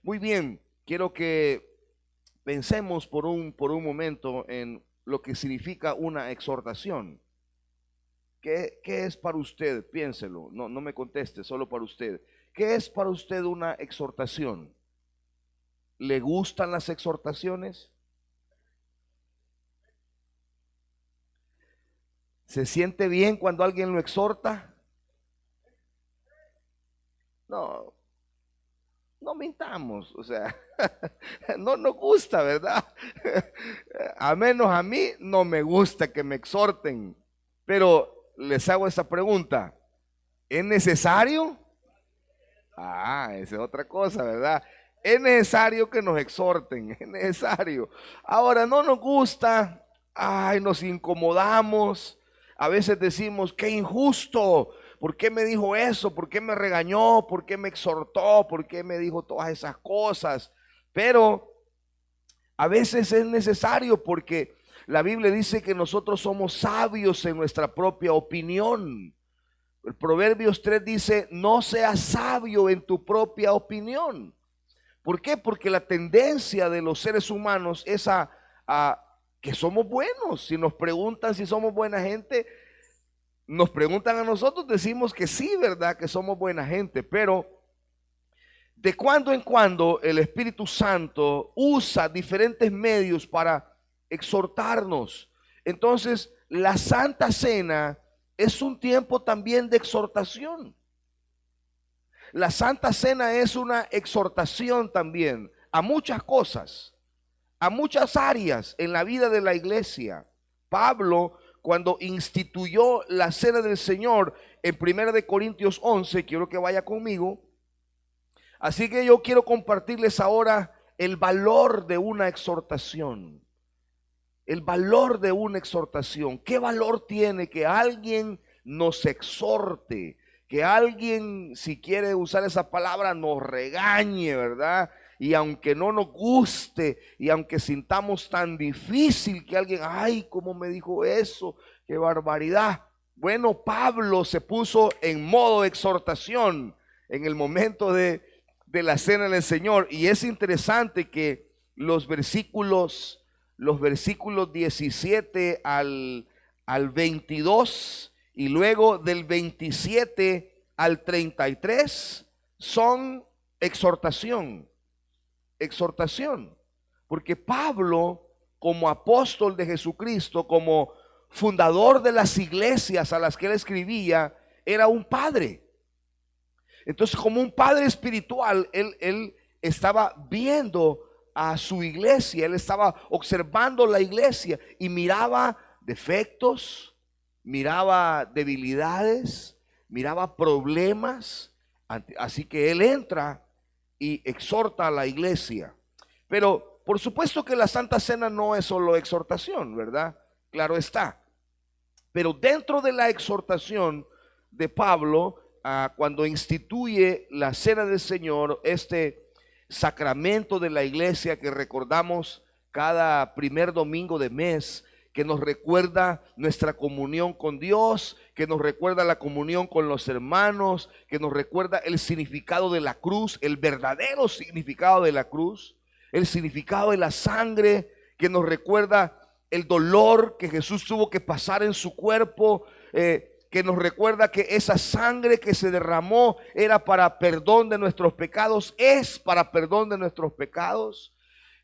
Muy bien, quiero que pensemos por un momento en lo que significa una exhortación. ¿Qué es para usted? Piénselo, no me conteste, solo para usted. ¿Qué es para usted una exhortación? ¿Le gustan las exhortaciones? ¿Se siente bien cuando alguien lo exhorta? No, no mintamos, o sea, no nos gusta, ¿verdad? A menos a mí no me gusta que me exhorten, pero les hago esa pregunta, ¿es necesario? Esa es otra cosa, ¿verdad? Es necesario que nos exhorten, es necesario. Ahora, no nos gusta, nos incomodamos, a veces decimos, qué injusto, ¿por qué me dijo eso? ¿Por qué me regañó? ¿Por qué me exhortó? ¿Por qué me dijo todas esas cosas? Pero a veces es necesario porque la Biblia dice que nosotros somos sabios en nuestra propia opinión. El Proverbios 3 dice, no seas sabio en tu propia opinión. ¿Por qué? Porque la tendencia de los seres humanos es a que somos buenos. Si nos preguntan si somos buena gente, nos preguntan a nosotros, decimos que sí, ¿verdad? Que somos buena gente, pero de cuando en cuando el Espíritu Santo usa diferentes medios para exhortarnos. Entonces, la Santa Cena es un tiempo también de exhortación. La Santa Cena es una exhortación también a muchas cosas, a muchas áreas en la vida de la iglesia. Pablo, cuando instituyó la Cena del Señor en 1 de Corintios 11, quiero que vaya conmigo. Así que yo quiero compartirles ahora el valor de una exhortación. El valor de una exhortación. ¿Qué valor tiene que alguien nos exhorte? Que alguien, si quiere usar esa palabra, nos regañe, ¿verdad? Y aunque no nos guste, y aunque sintamos tan difícil que alguien, ay, ¿cómo me dijo eso? ¡Qué barbaridad! Bueno, Pablo se puso en modo exhortación en el momento de la cena del Señor. Y es interesante que los versículos 17 al 22 y luego del 27 al 33 son exhortación, porque Pablo, como apóstol de Jesucristo, como fundador de las iglesias a las que él escribía, era un padre. Entonces, como un padre espiritual, él estaba viendo a su iglesia, él estaba observando la iglesia y miraba defectos, miraba debilidades, miraba problemas. Así que él entra y exhorta a la iglesia. Pero por supuesto que la Santa Cena no es solo exhortación, ¿verdad? Claro está. Pero dentro de la exhortación de Pablo, cuando instituye la Cena del Señor, este sacramento de la iglesia que recordamos cada primer domingo de mes, que nos recuerda nuestra comunión con Dios, que nos recuerda la comunión con los hermanos, que nos recuerda el significado de la cruz, el verdadero significado de la cruz, el significado de la sangre, que nos recuerda el dolor que Jesús tuvo que pasar en su cuerpo, que nos recuerda que esa sangre que se derramó era para perdón de nuestros pecados, es para perdón de nuestros pecados,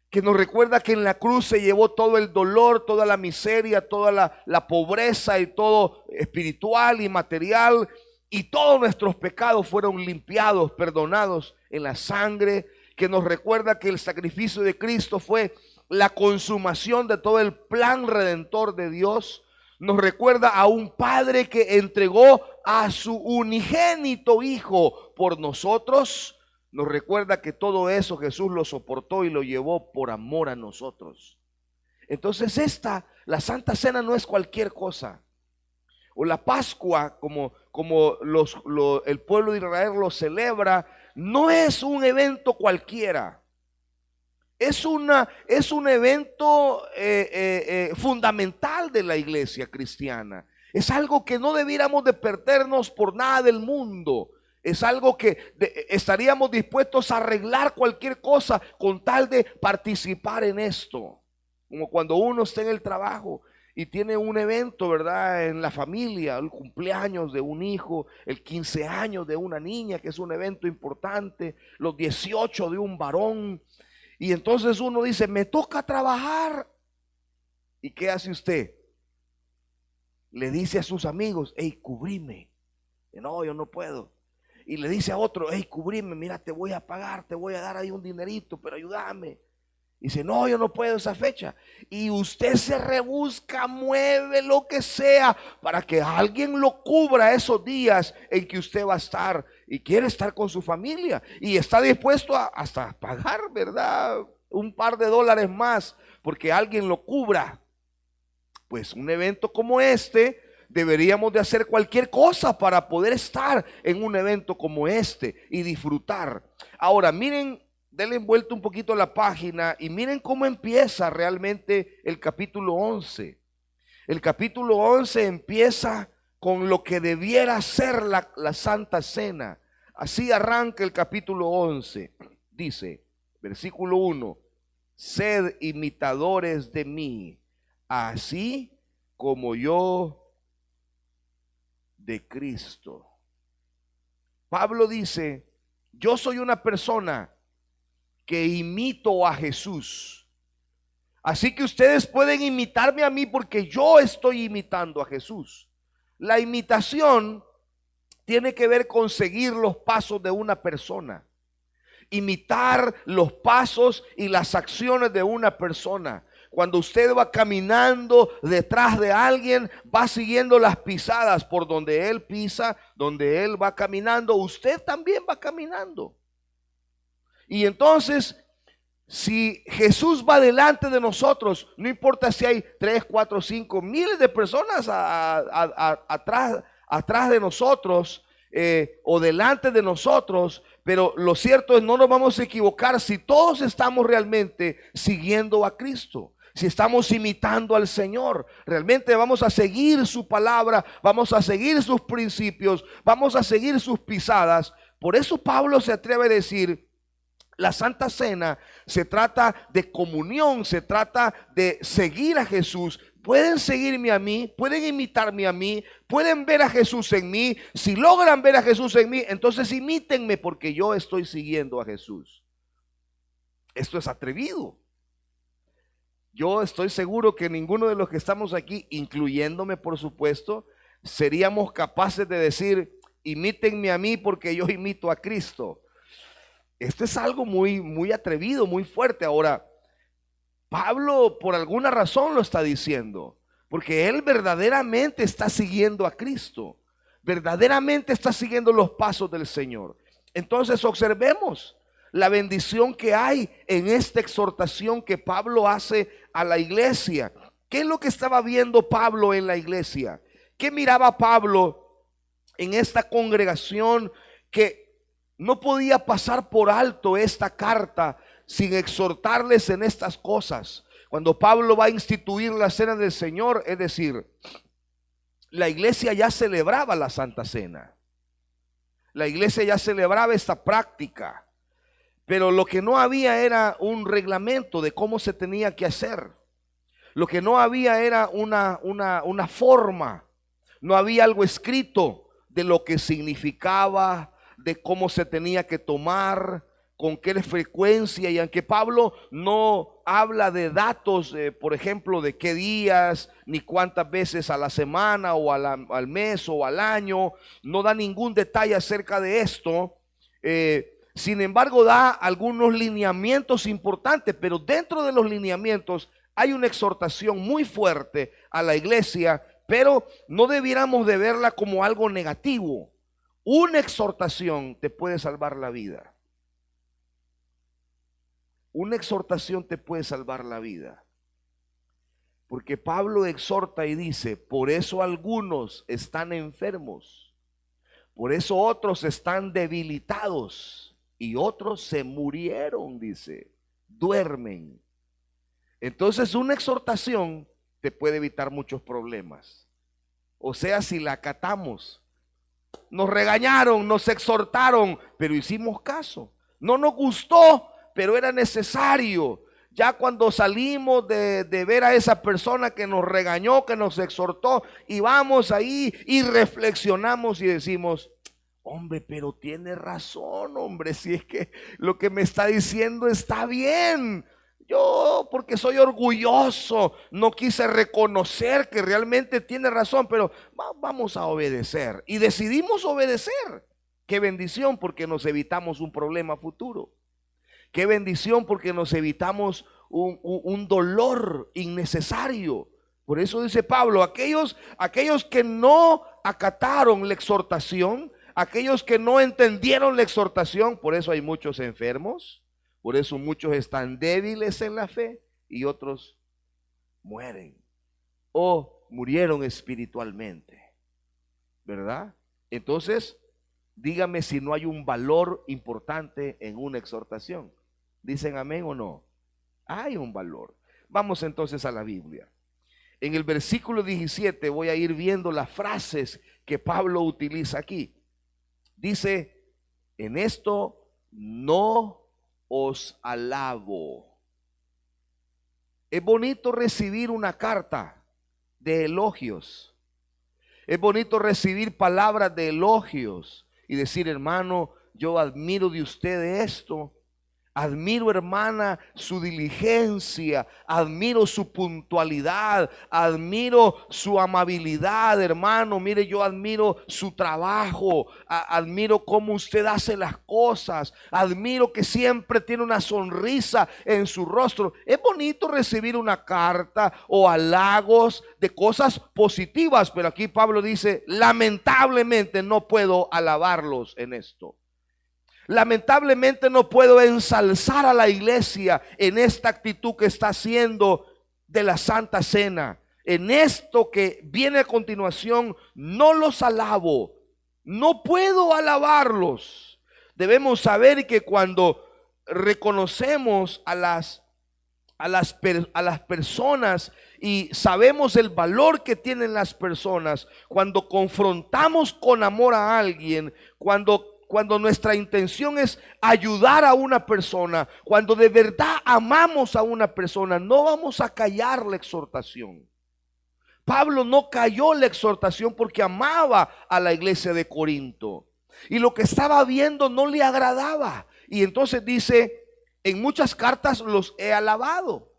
que nos recuerda que en la cruz se llevó todo el dolor, toda la miseria, toda la pobreza y todo espiritual y material, y todos nuestros pecados fueron limpiados, perdonados en la sangre, que nos recuerda que el sacrificio de Cristo fue la consumación de todo el plan redentor de Dios. Nos recuerda a un padre que entregó a su unigénito hijo por nosotros. Nos recuerda que todo eso Jesús lo soportó y lo llevó por amor a nosotros. Entonces la Santa Cena no es cualquier cosa. O la Pascua, como el pueblo de Israel lo celebra, no es un evento cualquiera. Es un evento fundamental de la iglesia cristiana. Es algo que no debiéramos de perdernos por nada del mundo. Es algo que estaríamos dispuestos a arreglar cualquier cosa con tal de participar en esto. Como cuando uno está en el trabajo y tiene un evento, ¿verdad? En la familia, el cumpleaños de un hijo, el 15 años de una niña, que es un evento importante, los 18 de un varón. Y entonces uno dice, me toca trabajar. ¿Y qué hace usted? Le dice a sus amigos, hey, cubrime. No, yo no puedo. Y le dice a otro, hey, cubrime, mira, te voy a pagar, te voy a dar ahí un dinerito, pero ayúdame. Y dice, no, yo no puedo esa fecha. Y usted se rebusca, mueve lo que sea para que alguien lo cubra esos días en que usted va a estar y quiere estar con su familia. Y está dispuesto a hasta pagar, ¿verdad? Un par de dólares más porque alguien lo cubra. Pues un evento como este, deberíamos de hacer cualquier cosa para poder estar en un evento como este y disfrutar. Ahora, miren, denle vuelta un poquito a la página y miren cómo empieza realmente el capítulo 11. El capítulo 11 empieza con lo que debiera ser la Santa Cena. Así arranca el capítulo 11. Dice, versículo 1, sed imitadores de mí, así como yo de Cristo. Pablo dice, yo soy una persona que imito a Jesús. Así que ustedes pueden imitarme a mí porque yo estoy imitando a Jesús. La imitación tiene que ver con seguir los pasos de una persona. Imitar los pasos y las acciones de una persona. Cuando usted va caminando detrás de alguien, va siguiendo las pisadas por donde él pisa, donde él va caminando, usted también va caminando. Y entonces, si Jesús va delante de nosotros, no importa si hay 3, 4, 5, miles de personas atrás de nosotros o delante de nosotros, pero lo cierto es no nos vamos a equivocar si todos estamos realmente siguiendo a Cristo. Si estamos imitando al Señor, realmente vamos a seguir su palabra, vamos a seguir sus principios, vamos a seguir sus pisadas. Por eso Pablo se atreve a decir, la Santa Cena se trata de comunión, se trata de seguir a Jesús. Pueden seguirme a mí, pueden imitarme a mí, pueden ver a Jesús en mí. Si logran ver a Jesús en mí, entonces imítenme porque yo estoy siguiendo a Jesús. Esto es atrevido. Yo estoy seguro que ninguno de los que estamos aquí, incluyéndome por supuesto, seríamos capaces de decir, imítenme a mí porque yo imito a Cristo. Esto es algo muy atrevido, muy fuerte. Ahora, Pablo por alguna razón lo está diciendo, porque él verdaderamente está siguiendo a Cristo, verdaderamente está siguiendo los pasos del Señor. Entonces observemos la bendición que hay en esta exhortación que Pablo hace a la iglesia. ¿Qué es lo que estaba viendo Pablo en la iglesia? ¿Qué miraba Pablo en esta congregación que no podía pasar por alto esta carta sin exhortarles en estas cosas? Cuando Pablo va a instituir la cena del Señor, es decir, la iglesia ya celebraba la Santa Cena. La iglesia ya celebraba esta práctica. Pero lo que no había era un reglamento de cómo se tenía que hacer. Lo que no había era una forma. No había algo escrito de lo que significaba, de cómo se tenía que tomar, con qué frecuencia. Y aunque Pablo no habla de datos, por ejemplo, de qué días, ni cuántas veces a la semana o al mes o al año, no da ningún detalle acerca de esto. Sin embargo, da algunos lineamientos importantes, pero dentro de los lineamientos hay una exhortación muy fuerte a la iglesia, pero no debiéramos de verla como algo negativo. Una exhortación te puede salvar la vida. Una exhortación te puede salvar la vida. Porque Pablo exhorta y dice, por eso algunos están enfermos, por eso otros están debilitados. Y otros se murieron, dice, duermen. Entonces una exhortación te puede evitar muchos problemas. O sea, si la acatamos, Nos regañaron, nos exhortaron, pero hicimos caso. No nos gustó, pero era necesario. Ya cuando salimos de ver a esa persona que nos regañó, que nos exhortó, y vamos ahí y reflexionamos y decimos: hombre, pero tiene razón, hombre, si es que lo que me está diciendo está bien. Yo, porque soy orgulloso, no quise reconocer que realmente tiene razón, pero vamos a obedecer. Y decidimos obedecer. Qué bendición, porque nos evitamos un problema futuro. Qué bendición, porque nos evitamos un dolor innecesario. Por eso dice Pablo, aquellos que no acataron la exhortación, aquellos que no entendieron la exhortación, por eso hay muchos enfermos, por eso muchos están débiles en la fe y otros mueren o murieron espiritualmente, ¿verdad? Entonces, dígame si no hay un valor importante en una exhortación. ¿Dicen amén o no? Hay un valor. Vamos entonces a la Biblia. En el versículo 17 voy a ir viendo las frases que Pablo utiliza aquí. Dice: en esto no os alabo. Es bonito recibir una carta de elogios. Es bonito recibir palabras de elogios y decir: hermano, yo admiro de usted esto. Admiro, hermana, su diligencia, admiro su puntualidad, admiro su amabilidad, hermano. Mire, yo admiro su trabajo, admiro cómo usted hace las cosas, admiro que siempre tiene una sonrisa en su rostro. Es bonito recibir una carta o halagos de cosas positivas, pero aquí Pablo dice: lamentablemente no puedo alabarlos en esto. Lamentablemente no puedo ensalzar a la iglesia en esta actitud que está haciendo de la Santa Cena. En esto que viene a continuación, no los alabo. No puedo alabarlos. Debemos saber que cuando reconocemos a las personas y sabemos el valor que tienen las personas, cuando confrontamos con amor a alguien, cuando nuestra intención es ayudar a una persona, cuando de verdad amamos a una persona, no vamos a callar la exhortación. Pablo no calló la exhortación porque amaba a la iglesia de Corinto y lo que estaba viendo no le agradaba, y entonces dice: en muchas cartas los he alabado.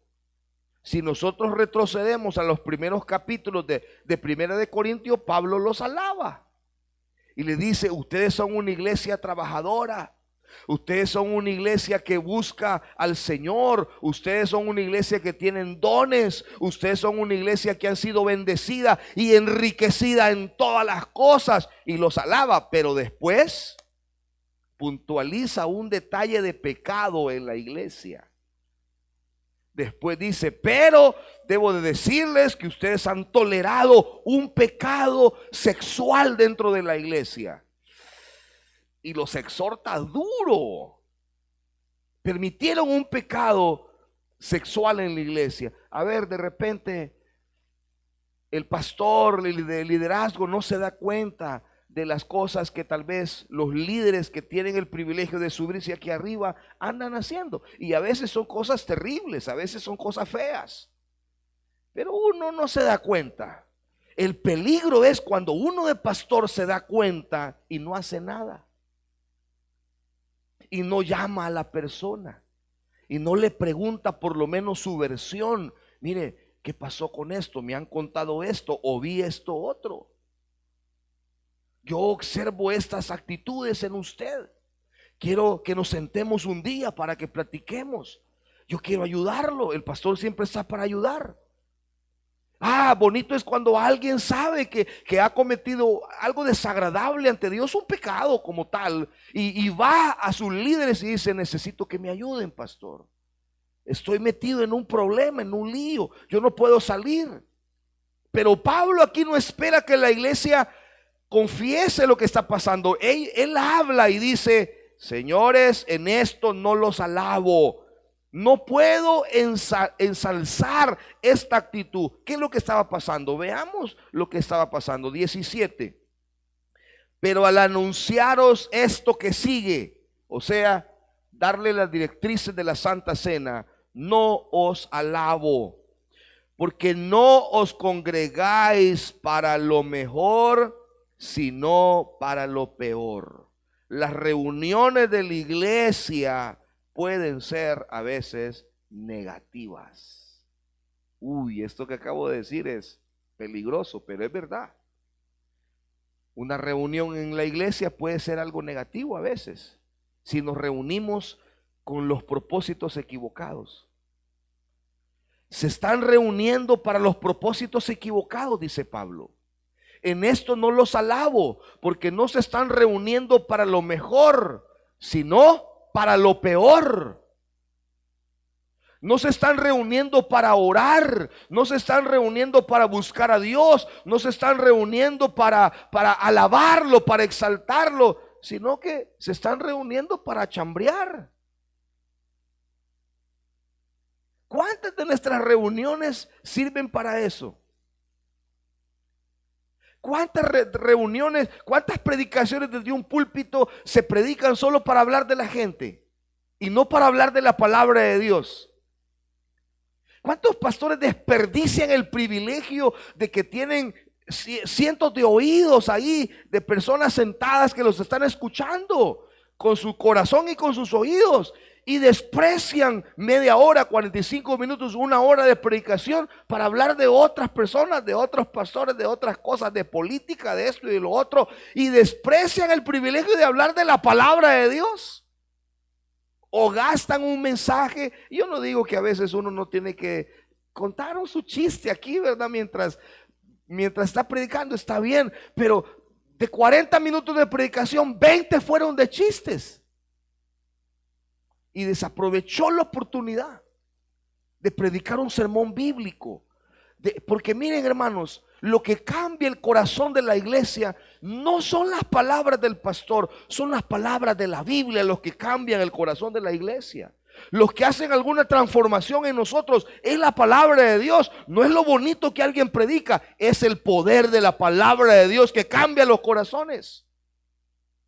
Si nosotros retrocedemos a los primeros capítulos de Primera de Corintios, Pablo los alaba y le dice: ustedes son una iglesia trabajadora, ustedes son una iglesia que busca al Señor, ustedes son una iglesia que tienen dones, ustedes son una iglesia que han sido bendecida y enriquecida en todas las cosas, y los alaba. Pero después puntualiza un detalle de pecado en la iglesia. Después dice: pero debo de decirles que ustedes han tolerado un pecado sexual dentro de la iglesia. Y los exhorta duro. Permitieron un pecado sexual en la iglesia. A ver, de repente el pastor de liderazgo no se da cuenta de las cosas que tal vez los líderes que tienen el privilegio de subirse aquí arriba andan haciendo, y a veces son cosas terribles, a veces son cosas feas, pero uno no se da cuenta. El peligro es cuando uno de pastor se da cuenta y no hace nada, y no llama a la persona, y no le pregunta por lo menos su versión. Mire, ¿qué pasó con esto? Me han contado esto, o vi esto otro. Yo observo estas actitudes en usted. Quiero que nos sentemos un día para que platiquemos. Yo quiero ayudarlo. El pastor siempre está para ayudar. Bonito es cuando alguien sabe que ha cometido algo desagradable ante Dios, un pecado como tal, y va a sus líderes y dice: necesito que me ayuden, pastor. Estoy metido en un problema, en un lío. Yo no puedo salir. Pero Pablo aquí no espera que la iglesia confiese lo que está pasando. Él habla y dice: señores, en esto no los alabo. No puedo ensalzar esta actitud. ¿Qué es lo que estaba pasando? Veamos lo que estaba pasando. 17. Pero al anunciaros esto que sigue, o sea, darle las directrices de la Santa Cena, no os alabo, porque no os congregáis para lo mejor, sino para lo peor. Las reuniones de la iglesia pueden ser a veces negativas. Uy, esto que acabo de decir es peligroso, pero es verdad. Una reunión en la iglesia puede ser algo negativo a veces, si nos reunimos con los propósitos equivocados. Se están reuniendo para los propósitos equivocados, dice Pablo. En esto no los alabo, porque no se están reuniendo para lo mejor, sino para lo peor. No se están reuniendo para orar, no se están reuniendo para buscar a Dios, no se están reuniendo para alabarlo, para exaltarlo, sino que se están reuniendo para chambrear. ¿Cuántas de nuestras reuniones sirven para eso? ¿Cuántas reuniones, cuántas predicaciones desde un púlpito se predican solo para hablar de la gente y no para hablar de la palabra de Dios? ¿Cuántos pastores desperdician el privilegio de que tienen cientos de oídos ahí, de personas sentadas que los están escuchando con su corazón y con sus oídos, y desprecian media hora, 45 minutos, una hora de predicación para hablar de otras personas, de otros pastores, de otras cosas, de política, de esto y de lo otro, y desprecian el privilegio de hablar de la palabra de Dios? O gastan un mensaje. Yo no digo que a veces uno no tiene que contar su chiste aquí, ¿verdad? Mientras está predicando, está bien, pero de 40 minutos de predicación, 20 fueron de chistes. Y desaprovechó la oportunidad de predicar un sermón bíblico. Porque miren, hermanos, lo que cambia el corazón de la iglesia no son las palabras del pastor, son las palabras de la Biblia los que cambian el corazón de la iglesia. Los que hacen alguna transformación en nosotros es la palabra de Dios. No es lo bonito que alguien predica, es el poder de la palabra de Dios que cambia los corazones.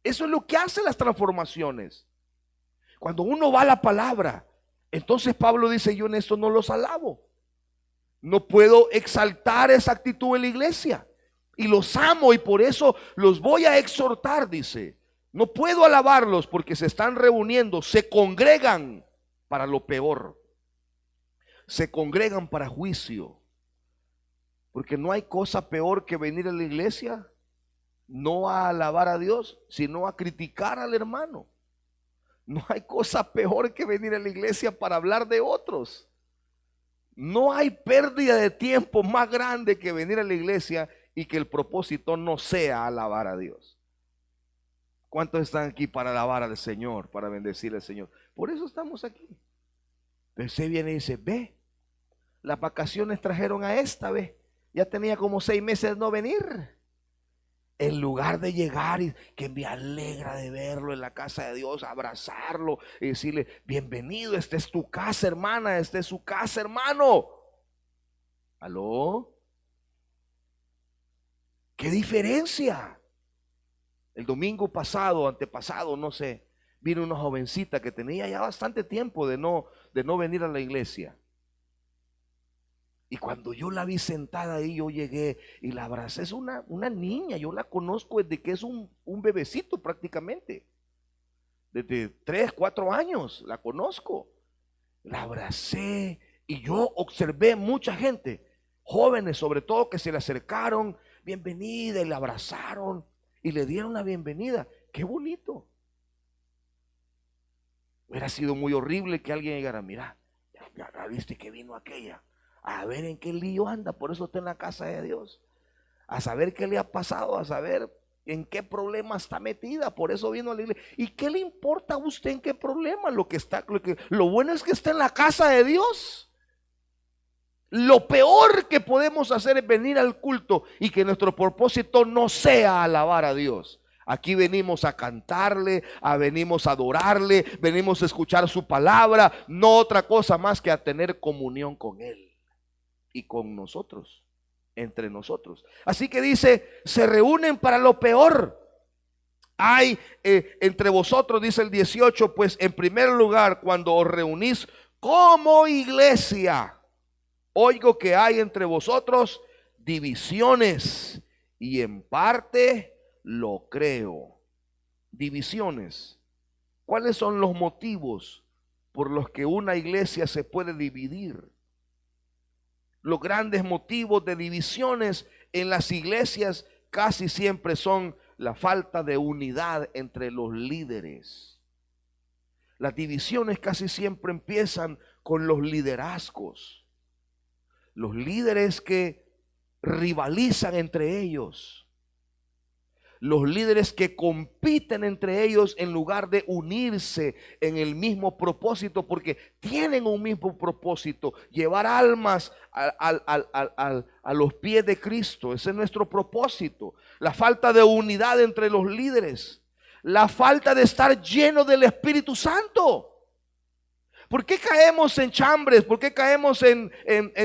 Eso es lo que hace las transformaciones. Cuando uno va a la palabra, entonces Pablo dice: yo en esto no los alabo. No puedo exaltar esa actitud en la iglesia. Y los amo y por eso los voy a exhortar, dice. No puedo alabarlos porque se están reuniendo, se congregan para lo peor. Se congregan para juicio. Porque no hay cosa peor que venir a la iglesia, no a alabar a Dios, sino a criticar al hermano. No hay cosa peor que venir a la iglesia para hablar de otros. No hay pérdida de tiempo más grande que venir a la iglesia y que el propósito no sea alabar a Dios. ¿Cuántos están aquí para alabar al Señor, para bendecir al Señor? Por eso estamos aquí. Pero usted viene y dice: ve, las vacaciones trajeron a esta vez. Ya tenía como 6 meses de no venir. En lugar de llegar y que me alegra de verlo en la casa de Dios, abrazarlo y decirle: bienvenido, esta es tu casa, hermana, esta es su casa, hermano. ¿Aló? ¿Qué diferencia? El domingo pasado, antepasado, no sé, vino una jovencita que tenía ya bastante tiempo de no venir a la iglesia. Y cuando yo la vi sentada ahí, yo llegué y la abracé. Es una niña, yo la conozco desde que es un bebecito prácticamente. Desde 3, 4 años la conozco. La abracé y yo observé mucha gente, jóvenes sobre todo, que se le acercaron, bienvenida, y la abrazaron y le dieron la bienvenida. Qué bonito. Hubiera sido muy horrible que alguien llegara: mira, ya viste que vino aquella, a ver en qué lío anda, por eso está en la casa de Dios, a saber qué le ha pasado, a saber en qué problema está metida, por eso vino a la iglesia. ¿Y qué le importa a usted en qué problema? Lo bueno es que está en la casa de Dios. Lo peor que podemos hacer es venir al culto y que nuestro propósito no sea alabar a Dios. Aquí venimos a cantarle, venimos a adorarle, venimos a escuchar su palabra, no otra cosa más que a tener comunión con Él y con nosotros, entre nosotros. Así que dice: se reúnen para lo peor. Hay entre vosotros, dice el 18, pues en primer lugar, cuando os reunís como iglesia, oigo que hay entre vosotros divisiones, y en parte lo creo. Divisiones. ¿Cuáles son los motivos por los que una iglesia se puede dividir? Los grandes motivos de divisiones en las iglesias casi siempre son la falta de unidad entre los líderes. Las divisiones casi siempre empiezan con los liderazgos. Los líderes que rivalizan entre ellos. Los líderes que compiten entre ellos en lugar de unirse en el mismo propósito, porque tienen un mismo propósito: llevar almas a los pies de Cristo. Ese es nuestro propósito. La falta de unidad entre los líderes, la falta de estar lleno del Espíritu Santo. ¿Por qué caemos en chambres? ¿Por qué caemos en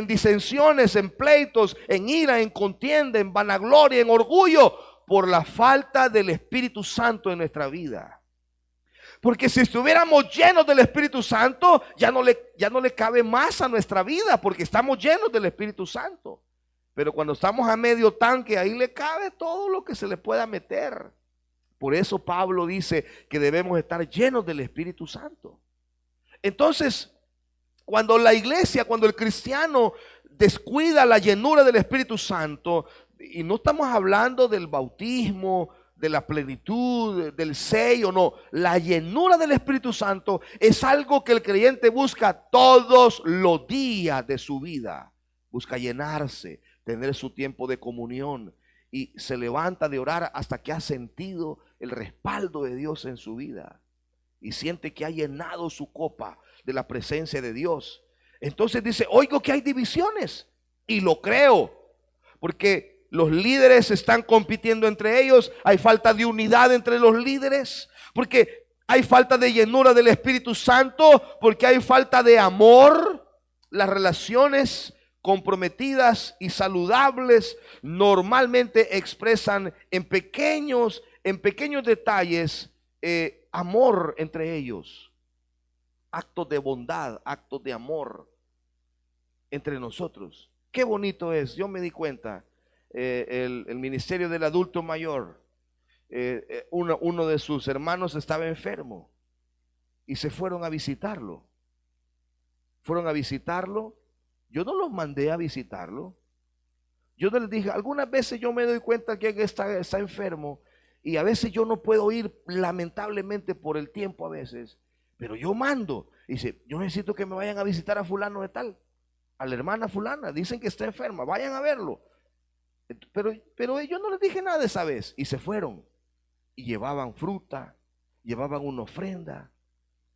disensiones, en pleitos, en ira, en contienda, en vanagloria, en orgullo? Por la falta del Espíritu Santo en nuestra vida. Porque si estuviéramos llenos del Espíritu Santo, ya no le cabe más a nuestra vida, porque estamos llenos del Espíritu Santo. Pero cuando estamos a medio tanque, ahí le cabe todo lo que se le pueda meter. Por eso Pablo dice que debemos estar llenos del Espíritu Santo. Entonces, cuando la iglesia, cuando el cristiano descuida la llenura del Espíritu Santo, y no estamos hablando del bautismo, de la plenitud, del sello, no. La llenura del Espíritu Santo es algo que el creyente busca todos los días de su vida. Busca llenarse, tener su tiempo de comunión, y se levanta de orar hasta que ha sentido el respaldo de Dios en su vida y siente que ha llenado su copa de la presencia de Dios. Entonces dice: oigo que hay divisiones, y lo creo, porque los líderes están compitiendo entre ellos. Hay falta de unidad entre los líderes, porque hay falta de llenura del Espíritu Santo, porque hay falta de amor. Las relaciones comprometidas y saludables normalmente expresan en pequeños detalles amor entre ellos, actos de bondad, actos de amor entre nosotros. Qué bonito es. Yo me di cuenta, el ministerio del adulto mayor, uno de sus hermanos estaba enfermo y se fueron a visitarlo. Yo no los mandé a visitarlo. Yo no les dije. Algunas veces yo me doy cuenta que está enfermo, y a veces yo no puedo ir, lamentablemente, por el tiempo a veces, pero yo mando. Dice: yo necesito que me vayan a visitar a fulano de tal, a la hermana fulana, dicen que está enferma, vayan a verlo. Pero yo no les dije nada esa vez, y se fueron y llevaban fruta, llevaban una ofrenda,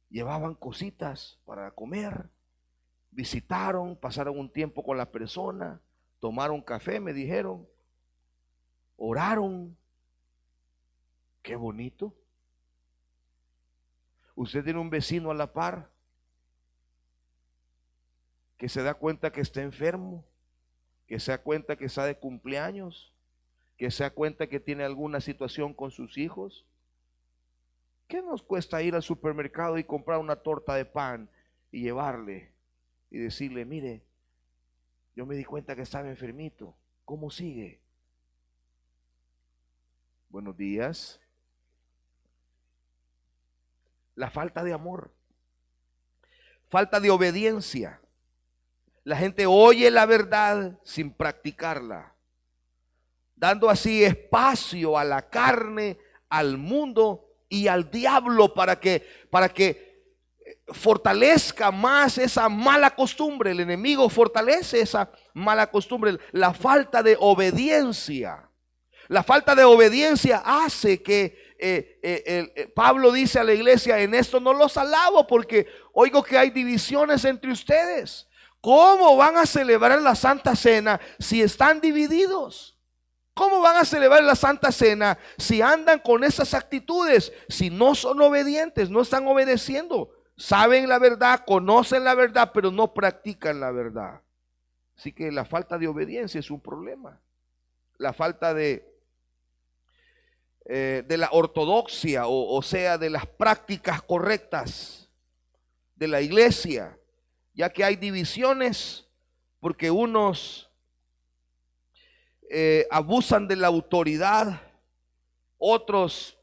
llevaban cositas para comer, visitaron, pasaron un tiempo con la persona, tomaron café, me dijeron, oraron. Qué bonito. Usted tiene un vecino a la par que se da cuenta que está enfermo, que se da cuenta que está de cumpleaños, que se da cuenta que tiene alguna situación con sus hijos. ¿Qué nos cuesta ir al supermercado y comprar una torta de pan y llevarle y decirle: mire, yo me di cuenta que estaba enfermito, ¿cómo sigue? Buenos días. La falta de amor, falta de obediencia. La gente oye la verdad sin practicarla, dando así espacio a la carne, al mundo y al diablo para que fortalezca más esa mala costumbre. El enemigo fortalece esa mala costumbre. La falta de obediencia. La falta de obediencia hace que Pablo dice a la iglesia: en esto no los alabo, porque oigo que hay divisiones entre ustedes. ¿Cómo van a celebrar la Santa Cena si están divididos? ¿Cómo van a celebrar la Santa Cena si andan con esas actitudes? Si no son obedientes, no están obedeciendo. Saben la verdad, conocen la verdad, pero no practican la verdad. Así que la falta de obediencia es un problema. La falta de de la ortodoxia, o sea, de las prácticas correctas de la iglesia, ya que hay divisiones porque unos abusan de la autoridad, otros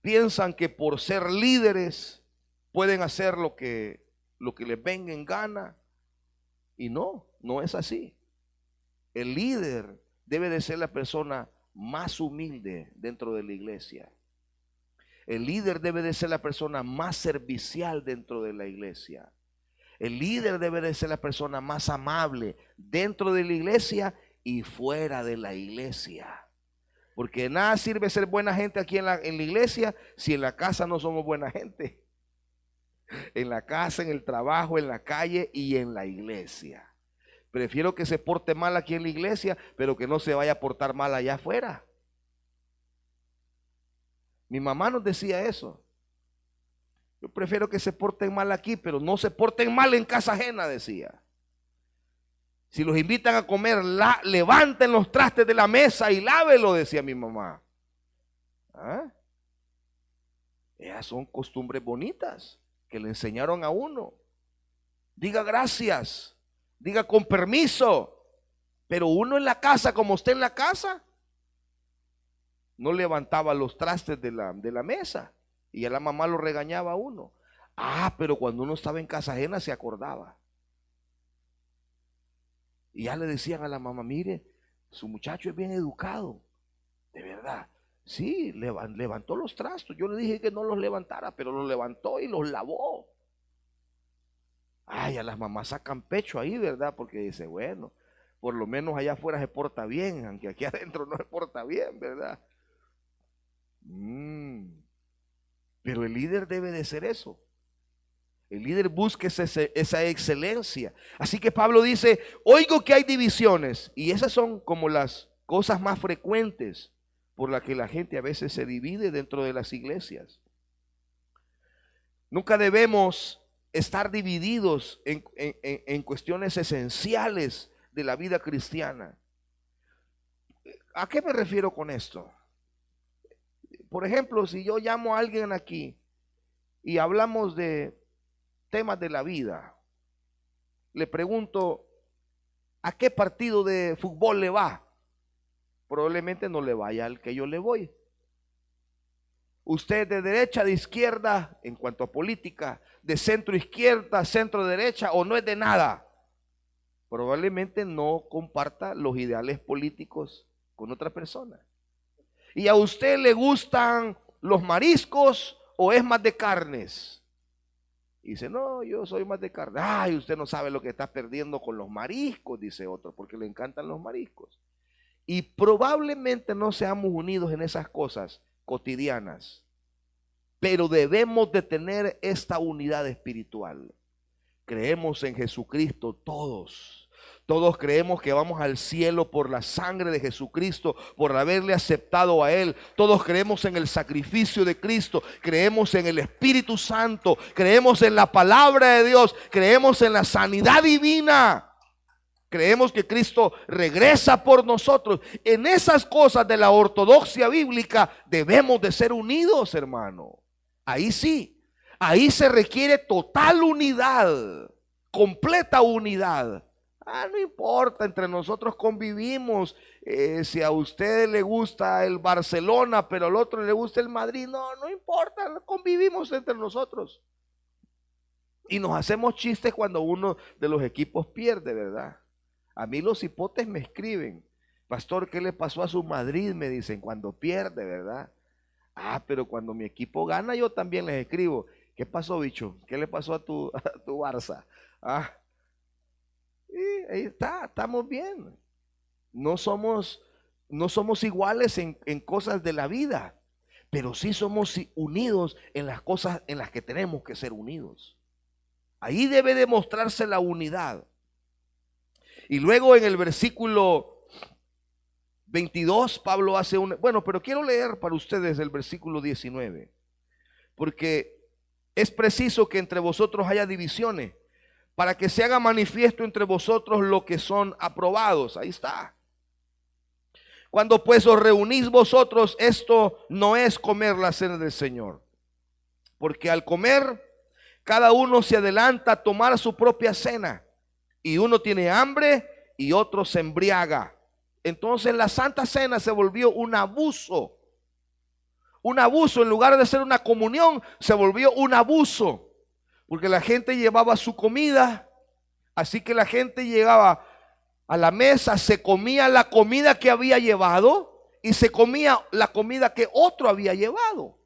piensan que por ser líderes pueden hacer lo que les venga en gana, y no es así. El líder debe de ser la persona más humilde dentro de la iglesia. El líder debe de ser la persona más servicial dentro de la iglesia. El líder debe de ser la persona más amable dentro de la iglesia y fuera de la iglesia. Porque de nada sirve ser buena gente aquí en la iglesia si en la casa no somos buena gente. En la casa, en el trabajo, en la calle y en la iglesia. Prefiero que se porte mal aquí en la iglesia, pero que no se vaya a portar mal allá afuera. Mi mamá nos decía eso. Yo prefiero que se porten mal aquí, pero no se porten mal en casa ajena, decía. Si los invitan a comer, levanten los trastes de la mesa y lávelo, decía mi mamá. ¿Ah? Esas son costumbres bonitas que le enseñaron a uno. Diga gracias, diga con permiso, pero uno en la casa, como usted en la casa, no levantaba los trastes de la mesa y a la mamá lo regañaba a uno. Pero cuando uno estaba en casa ajena se acordaba. Y ya le decían a la mamá, mire, su muchacho es bien educado, de verdad. Sí, levantó los trastos. Yo le dije que no los levantara, pero los levantó y los lavó. A las mamás sacan pecho ahí, ¿verdad? Porque dice, bueno, por lo menos allá afuera se porta bien, aunque aquí adentro no se porta bien, ¿verdad? Pero el líder debe de ser eso. El líder busca esa excelencia. Así que Pablo dice, oigo que hay divisiones. Y esas son como las cosas más frecuentes por las que la gente a veces se divide dentro de las iglesias. Nunca debemos estar divididos en cuestiones esenciales de la vida cristiana. ¿A qué me refiero con esto? Por ejemplo, si yo llamo a alguien aquí y hablamos de temas de la vida, le pregunto, ¿a qué partido de fútbol le va? Probablemente no le vaya al que yo le voy. Usted de derecha, de izquierda, en cuanto a política, de centro izquierda, centro derecha, o no es de nada. Probablemente no comparta los ideales políticos con otra persona. ¿Y a usted le gustan los mariscos o es más de carnes? Y dice, no, yo soy más de carne. Ay, usted no sabe lo que está perdiendo con los mariscos, dice otro, porque le encantan los mariscos. Y probablemente no seamos unidos en esas cosas cotidianas, pero debemos de tener esta unidad espiritual. Creemos en Jesucristo todos. Todos creemos que vamos al cielo por la sangre de Jesucristo, por haberle aceptado a Él. Todos creemos en el sacrificio de Cristo, creemos en el Espíritu Santo, creemos en la palabra de Dios, creemos en la sanidad divina. Creemos que Cristo regresa por nosotros. En esas cosas de la ortodoxia bíblica debemos de ser unidos, hermano. Ahí sí, ahí se requiere total unidad, completa unidad. No importa, entre nosotros convivimos. Si a usted le gusta el Barcelona, pero al otro le gusta el Madrid, no importa, convivimos entre nosotros. Y nos hacemos chistes cuando uno de los equipos pierde, ¿verdad? A mí los hipotes me escriben, pastor, ¿qué le pasó a su Madrid? Me dicen, cuando pierde, ¿verdad? Pero cuando mi equipo gana, yo también les escribo, ¿qué pasó, bicho? ¿Qué le pasó a tu Barça? Y ahí está, estamos bien. No somos iguales en cosas de la vida, pero sí somos unidos en las cosas en las que tenemos que ser unidos. Ahí debe demostrarse la unidad. Y luego en el versículo 22, Pablo hace pero quiero leer para ustedes el versículo 19, porque es preciso que entre vosotros haya divisiones, para que se haga manifiesto entre vosotros lo que son aprobados. Ahí está. Cuando pues os reunís vosotros, esto no es comer la cena del Señor. Porque al comer, cada uno se adelanta a tomar su propia cena. Y uno tiene hambre y otro se embriaga. Entonces la Santa Cena se volvió un abuso. Un abuso, en lugar de ser una comunión, se volvió un abuso. Porque la gente llevaba su comida. Así que la gente llegaba a la mesa, se comía la comida que había llevado y se comía la comida que otro había llevado.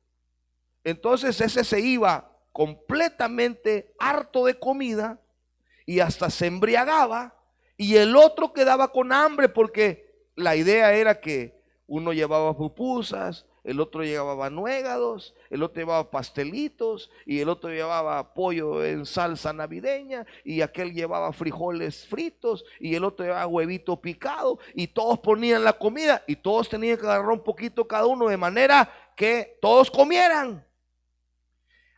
Entonces ese se iba completamente harto de comida y hasta se embriagaba, y el otro quedaba con hambre, porque la idea era que uno llevaba pupusas, el otro llevaba nuegados, el otro llevaba pastelitos, y el otro llevaba pollo en salsa navideña, y aquel llevaba frijoles fritos, y el otro llevaba huevito picado, y todos ponían la comida y todos tenían que agarrar un poquito cada uno, de manera que todos comieran.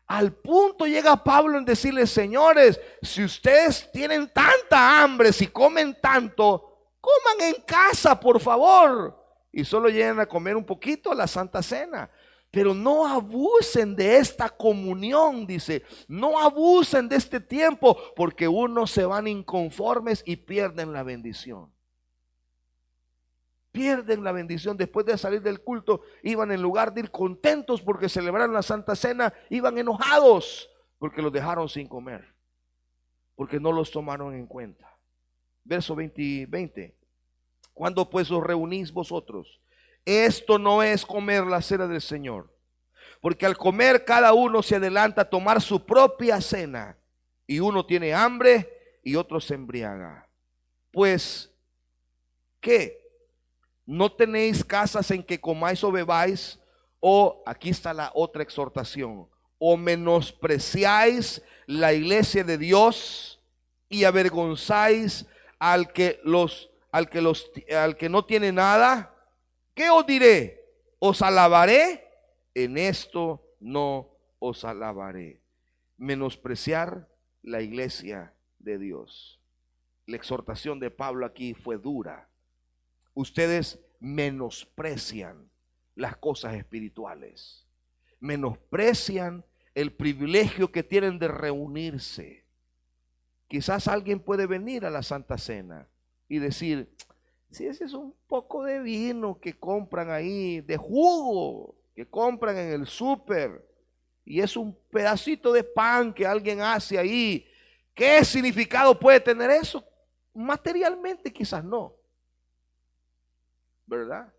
Al punto llega Pablo en decirles: señores, si ustedes tienen tanta hambre, si comen tanto, coman en casa, por favor, y solo lleguen a comer un poquito a la Santa Cena. Pero no abusen de esta comunión, dice. No abusen de este tiempo, porque unos se van inconformes y pierden la bendición. Pierden la bendición. Después de salir del culto, iban, en lugar de ir contentos porque celebraron la Santa Cena, iban enojados porque los dejaron sin comer, porque no los tomaron en cuenta. Verso 20. Cuando pues os reunís vosotros, esto no es comer la cena del Señor, porque al comer cada uno se adelanta a tomar su propia cena, y uno tiene hambre y otro se embriaga. Pues, ¿qué? ¿No tenéis casas en que comáis o bebáis? O, aquí está la otra exhortación, o menospreciáis la iglesia de Dios y avergonzáis al que no tiene nada. ¿Qué os diré? ¿Os alabaré? En esto no os alabaré. Menospreciar la iglesia de Dios. La exhortación de Pablo aquí fue dura. Ustedes menosprecian las cosas espirituales, menosprecian el privilegio que tienen de reunirse. Quizás alguien puede venir a la Santa Cena y decir: si ese es un poco de vino que compran ahí, de jugo que compran en el súper, y es un pedacito de pan que alguien hace ahí, ¿qué significado puede tener eso? Materialmente quizás no, ¿verdad?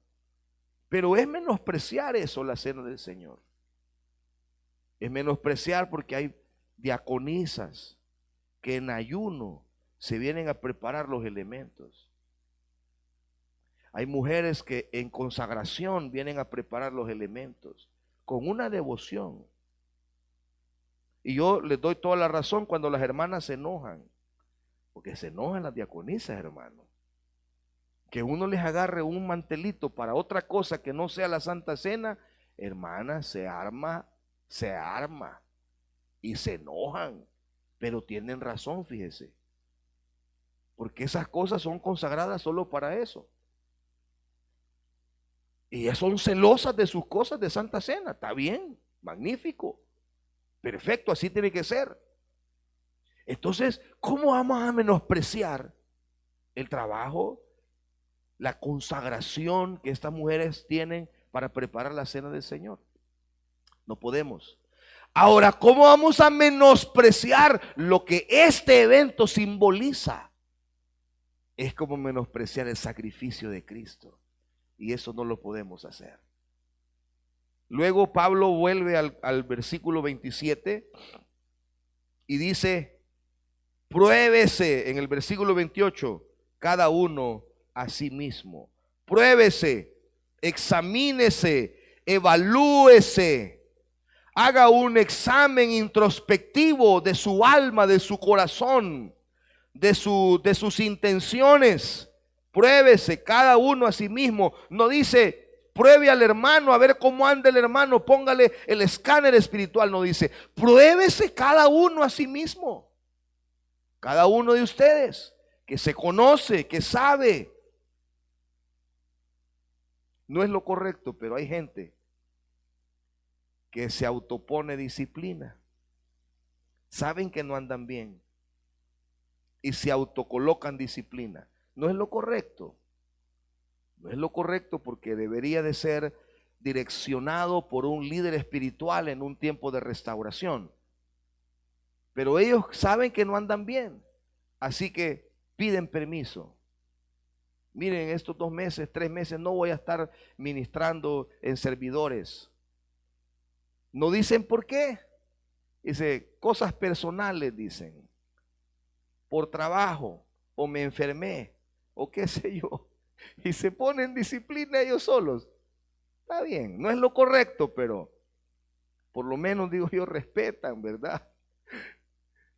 Pero es menospreciar eso, la cena del Señor. Es menospreciar, porque hay diaconisas que en ayuno se vienen a preparar los elementos. Hay mujeres que en consagración vienen a preparar los elementos con una devoción. Y yo les doy toda la razón cuando las hermanas se enojan, porque se enojan las diaconisas, hermano. Que uno les agarre un mantelito para otra cosa que no sea la Santa Cena, hermana, se arma y se enojan, pero tienen razón, fíjese, porque esas cosas son consagradas solo para eso. Y ellas son celosas de sus cosas de Santa Cena. Está bien, magnífico, perfecto, así tiene que ser. Entonces, ¿cómo vamos a menospreciar el trabajo, la consagración que estas mujeres tienen para preparar la cena del Señor? No podemos. Ahora, ¿cómo vamos a menospreciar lo que este evento simboliza? Es como menospreciar el sacrificio de Cristo, y eso no lo podemos hacer. Luego Pablo vuelve al versículo 27 y dice: pruébese, en el versículo 28, cada uno a sí mismo. Pruébese, examínese, evalúese, haga un examen introspectivo de su alma, de su corazón, de sus intenciones. Pruébese cada uno a sí mismo. No dice pruebe al hermano a ver cómo anda el hermano, póngale el escáner espiritual. No, dice pruébese cada uno a sí mismo. Cada uno de ustedes que se conoce, que sabe. No es lo correcto, pero hay gente que se autopone disciplina. Saben que no andan bien y se autocolocan disciplina. No es lo correcto. No es lo correcto, porque debería de ser direccionado por un líder espiritual en un tiempo de restauración. Pero ellos saben que no andan bien, así que piden permiso. Miren, estos 2 meses, 3 meses no voy a estar ministrando en servidores. No dicen por qué. Dice, cosas personales, dicen. Por trabajo, o me enfermé, o qué sé yo. Y se ponen disciplina ellos solos. Está bien, no es lo correcto, pero por lo menos, digo yo, respetan, ¿verdad?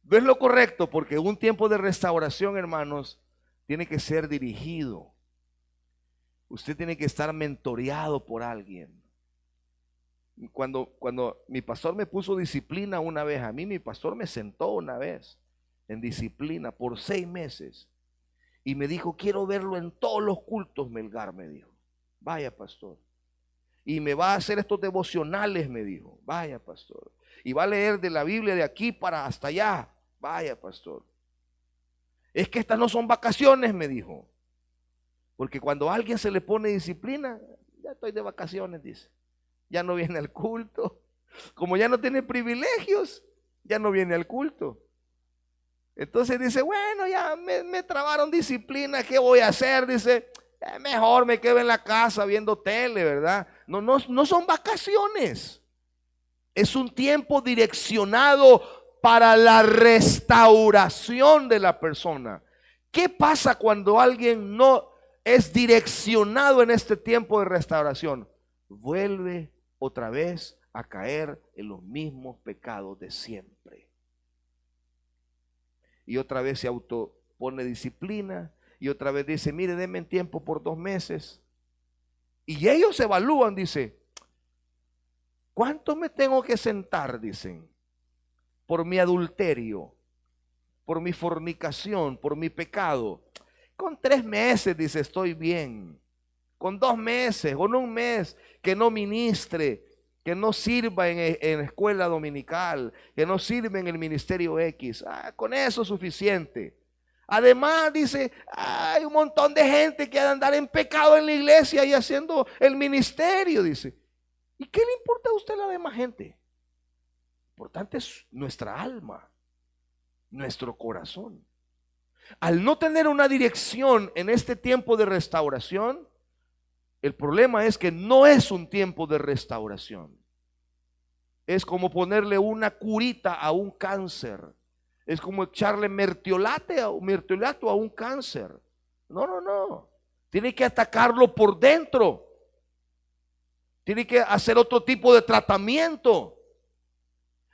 No es lo correcto, porque un tiempo de restauración, hermanos, tiene que ser dirigido. Usted tiene que estar mentoreado por alguien. Cuando mi pastor me puso disciplina una vez, a mí mi pastor me sentó una vez en disciplina por 6 meses y me dijo, quiero verlo en todos los cultos, Melgar, me dijo. Vaya, pastor. Y me va a hacer estos devocionales, me dijo. Vaya, pastor. Y va a leer de la Biblia de aquí para hasta allá. Vaya, pastor. Es que estas no son vacaciones, me dijo. Porque cuando a alguien se le pone disciplina, ya estoy de vacaciones, dice. Ya no viene al culto. Como ya no tiene privilegios, ya no viene al culto. Entonces dice, bueno, ya me trabaron disciplina, ¿qué voy a hacer? Dice, mejor me quedo en la casa viendo tele, ¿verdad? No son vacaciones. Es un tiempo direccionado para la restauración de la persona. ¿Qué pasa cuando alguien no es direccionado en este tiempo de restauración? Vuelve otra vez a caer en los mismos pecados de siempre. Y otra vez se autopone disciplina. Y otra vez dice, mire, denme tiempo por 2 meses. Y ellos evalúan, dice, ¿cuánto me tengo que sentar? Dicen, por mi adulterio, por mi fornicación, por mi pecado. Con 3 meses, dice, estoy bien. Con 2 meses, con 1 mes, que no ministre, que no sirva en escuela dominical, que no sirva en el ministerio X. Con eso es suficiente. Además, dice, hay un montón de gente que ha de andar en pecado en la iglesia y haciendo el ministerio, dice. ¿Y qué le importa a usted la demás gente? Lo importante es nuestra alma, nuestro corazón. Al no tener una dirección en este tiempo de restauración, el problema es que no es un tiempo de restauración. Es como ponerle una curita a un cáncer. Es como echarle mertiolato a un cáncer. No. Tiene que atacarlo por dentro. Tiene que hacer otro tipo de tratamiento.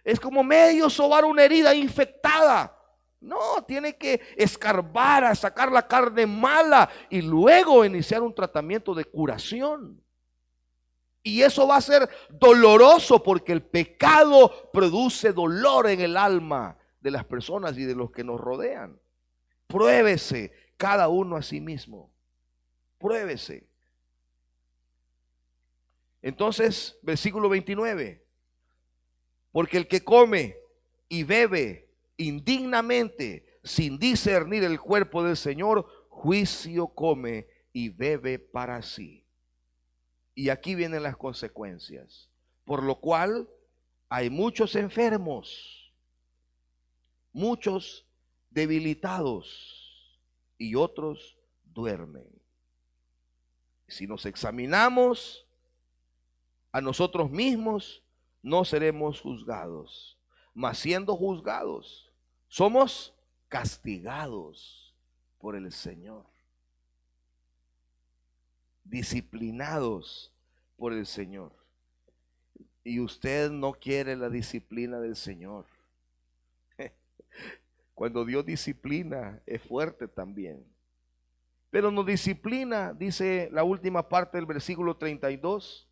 Es como medio sobar una herida infectada. No, tiene que escarbar a sacar la carne mala y luego iniciar un tratamiento de curación. Y eso va a ser doloroso, porque el pecado produce dolor en el alma de las personas y de los que nos rodean. Pruébese cada uno a sí mismo. Pruébese. Entonces, versículo 29. Porque el que come y bebe indignamente, sin discernir el cuerpo del Señor, juicio come y bebe para sí. Y aquí vienen las consecuencias. Por lo cual hay muchos enfermos, muchos debilitados, y otros duermen. Si nos examinamos a nosotros mismos, no seremos juzgados, mas siendo juzgados, somos castigados por el Señor, disciplinados por el Señor. Y usted no quiere la disciplina del Señor. Cuando Dios disciplina, es fuerte también. Pero nos disciplina, dice la última parte del versículo 32,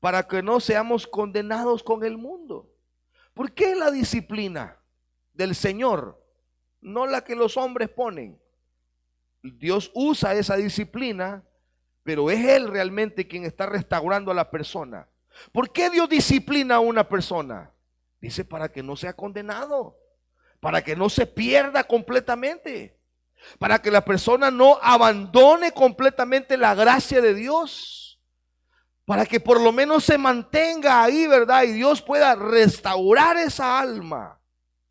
para que no seamos condenados con el mundo. ¿Por qué la disciplina del Señor? No la que los hombres ponen. Dios usa esa disciplina pero es Él realmente quien está restaurando a la persona. ¿Por qué Dios disciplina a una persona? Dice, para que no sea condenado, para que no se pierda completamente, para que la persona no abandone completamente la gracia de Dios, para que por lo menos se mantenga ahí, ¿verdad? Y Dios pueda restaurar esa alma.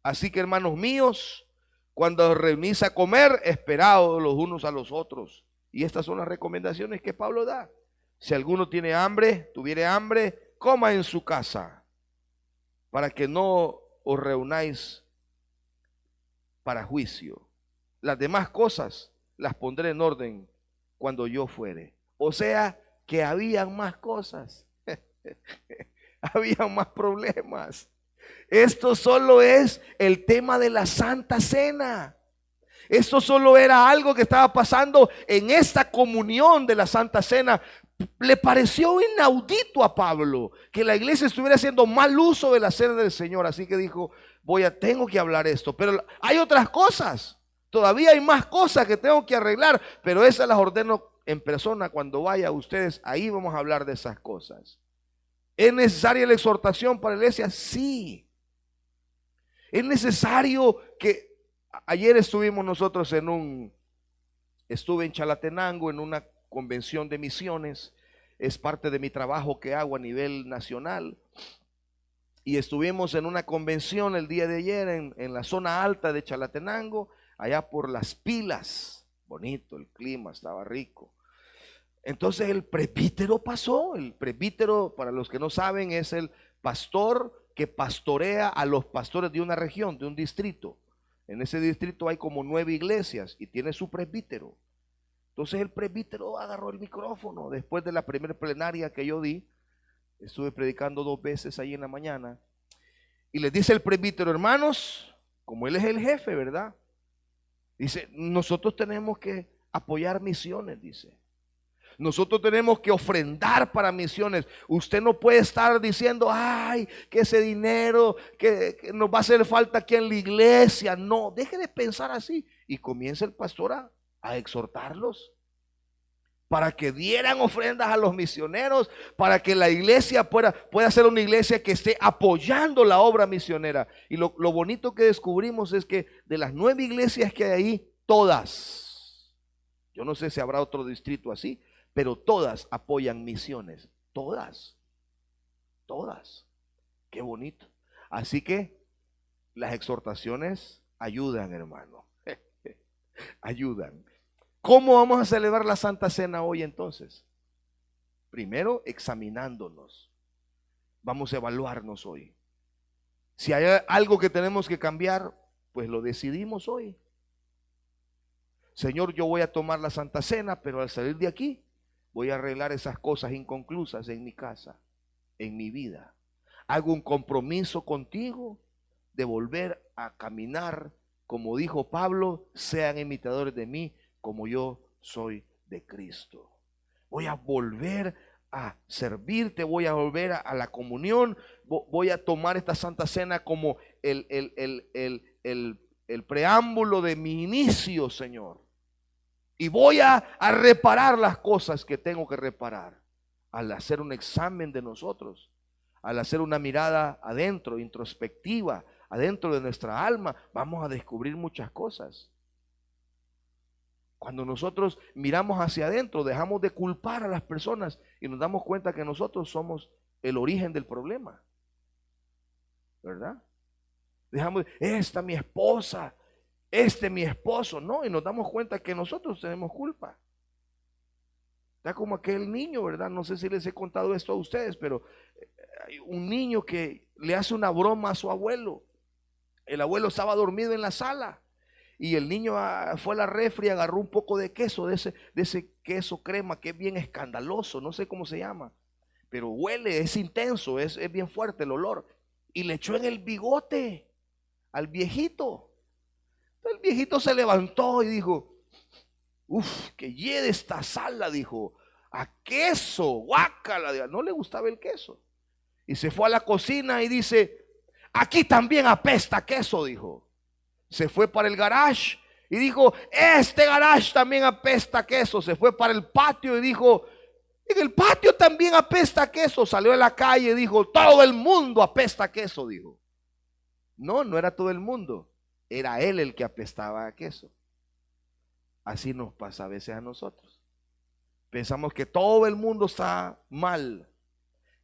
Así que, hermanos míos, cuando os reunís a comer, esperaos los unos a los otros. Y estas son las recomendaciones que Pablo da. Si alguno tiene hambre, tuviere hambre, coma en su casa, para que no os reunáis para juicio. Las demás cosas las pondré en orden cuando yo fuere. O sea, que habían más cosas. Habían más problemas. Esto solo es el tema de la Santa Cena. Esto solo era algo que estaba pasando en esta comunión de la Santa Cena. Le pareció inaudito a Pablo que la iglesia estuviera haciendo mal uso de la cena del Señor. Así que dijo, tengo que hablar esto. Pero hay otras cosas. Todavía hay más cosas que tengo que arreglar. Pero esas las ordeno en persona cuando vaya a ustedes. Ahí vamos a hablar de esas cosas. ¿Es necesaria la exhortación para la iglesia? Sí. Es necesario que... Ayer estuvimos nosotros estuve en Chalatenango en una convención de misiones. Es parte de mi trabajo que hago a nivel nacional. Y estuvimos en una convención el día de ayer en la zona alta de Chalatenango, allá por Las Pilas. Bonito, el clima estaba rico. Entonces el presbítero pasó. El presbítero, para los que no saben, es el pastor que pastorea a los pastores de una región, de un distrito. En ese distrito hay como 9 iglesias y tiene su presbítero. Entonces el presbítero agarró el micrófono después de la primera plenaria que yo di. Estuve predicando 2 veces ahí en la mañana. Y les dice el presbítero, hermanos, como él es el jefe, ¿verdad? Dice, nosotros tenemos que apoyar misiones, dice. Nosotros tenemos que ofrendar para misiones. Usted no puede estar diciendo, ay, que ese dinero que nos va a hacer falta aquí en la iglesia. No, deje de pensar así. Y comienza el pastor a exhortarlos para que dieran ofrendas a los misioneros, para que la iglesia pueda ser una iglesia que esté apoyando la obra misionera. Y lo bonito que descubrimos es que de las 9 iglesias que hay ahí, todas, yo no sé si habrá otro distrito así, pero todas apoyan misiones. Todas. Qué bonito. Así que las exhortaciones ayudan, hermano. Ayudan. ¿Cómo vamos a celebrar la Santa Cena hoy entonces? Primero, examinándonos. Vamos a evaluarnos hoy. Si hay algo que tenemos que cambiar, pues lo decidimos hoy. Señor, yo voy a tomar la Santa Cena, pero al salir de aquí voy a arreglar esas cosas inconclusas en mi casa, en mi vida. Hago un compromiso contigo de volver a caminar, como dijo Pablo, sean imitadores de mí, como yo soy de Cristo. Voy a volver a servirte, voy a volver a la comunión, voy a tomar esta Santa Cena como el preámbulo de mi inicio, Señor. Y voy a reparar las cosas que tengo que reparar. Al hacer un examen de nosotros, al hacer una mirada adentro, introspectiva, adentro de nuestra alma, vamos a descubrir muchas cosas. Cuando nosotros miramos hacia adentro, dejamos de culpar a las personas y nos damos cuenta que nosotros somos el origen del problema. ¿Verdad? Dejamos, esta mi esposa, mi esposo, no, y nos damos cuenta que nosotros tenemos culpa. Está como aquel niño, ¿verdad? No sé si les he contado esto a ustedes, pero hay un niño que le hace una broma a su abuelo. El abuelo estaba dormido en la sala y el niño fue a la refri y agarró un poco de queso, de ese queso crema que es bien escandaloso, no sé cómo se llama, pero huele, es intenso, es bien fuerte el olor, y le echó en el bigote al viejito. El viejito se levantó y dijo, que lleve esta sala, dijo, a queso, guácala. No le gustaba el queso. Y se fue a la cocina y dice, aquí también apesta queso, dijo. Se fue para el garage Y dijo, este garage también apesta a queso. Se fue para el patio y dijo, en el patio también apesta a queso. Salió a la calle y dijo, todo el mundo apesta a queso, dijo. No, no era todo el mundo. Era él el que apestaba a queso. Así nos pasa a veces a nosotros. Pensamos que todo el mundo está mal,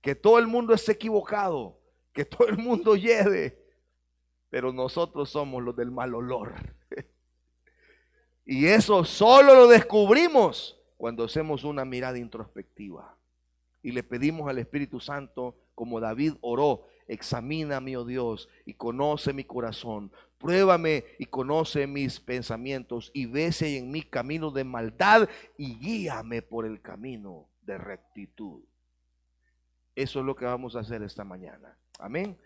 que todo el mundo está equivocado, que todo el mundo hiede, pero nosotros somos los del mal olor. Y eso solo lo descubrimos cuando hacemos una mirada introspectiva y le pedimos al Espíritu Santo, como David oró, examíname, oh Dios, y conoce mi corazón, pruébame y conoce mis pensamientos, y ve si hay en mí camino de maldad, y guíame por el camino de rectitud. Eso es lo que vamos a hacer esta mañana. Amén.